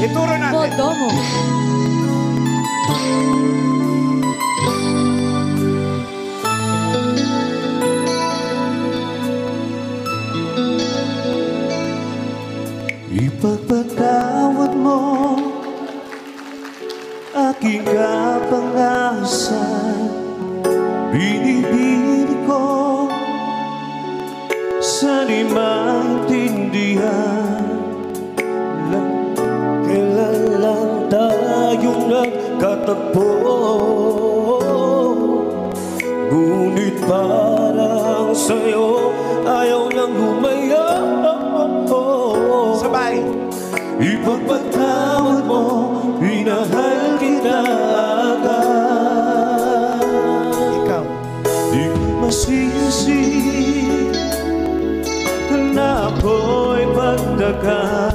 Ituro natin. Kodomo. Ipagpatawad mo aking kapangasan, binibili ko sa di maintindihan. Kailan lang tayo nagkatagpo, ngunit parang sa'yo ayaw nang lumayo. Sabay. Ipagpatawad mo, minahal kita agad. Ikaw. Di ko masisi na ako'y pagdagan.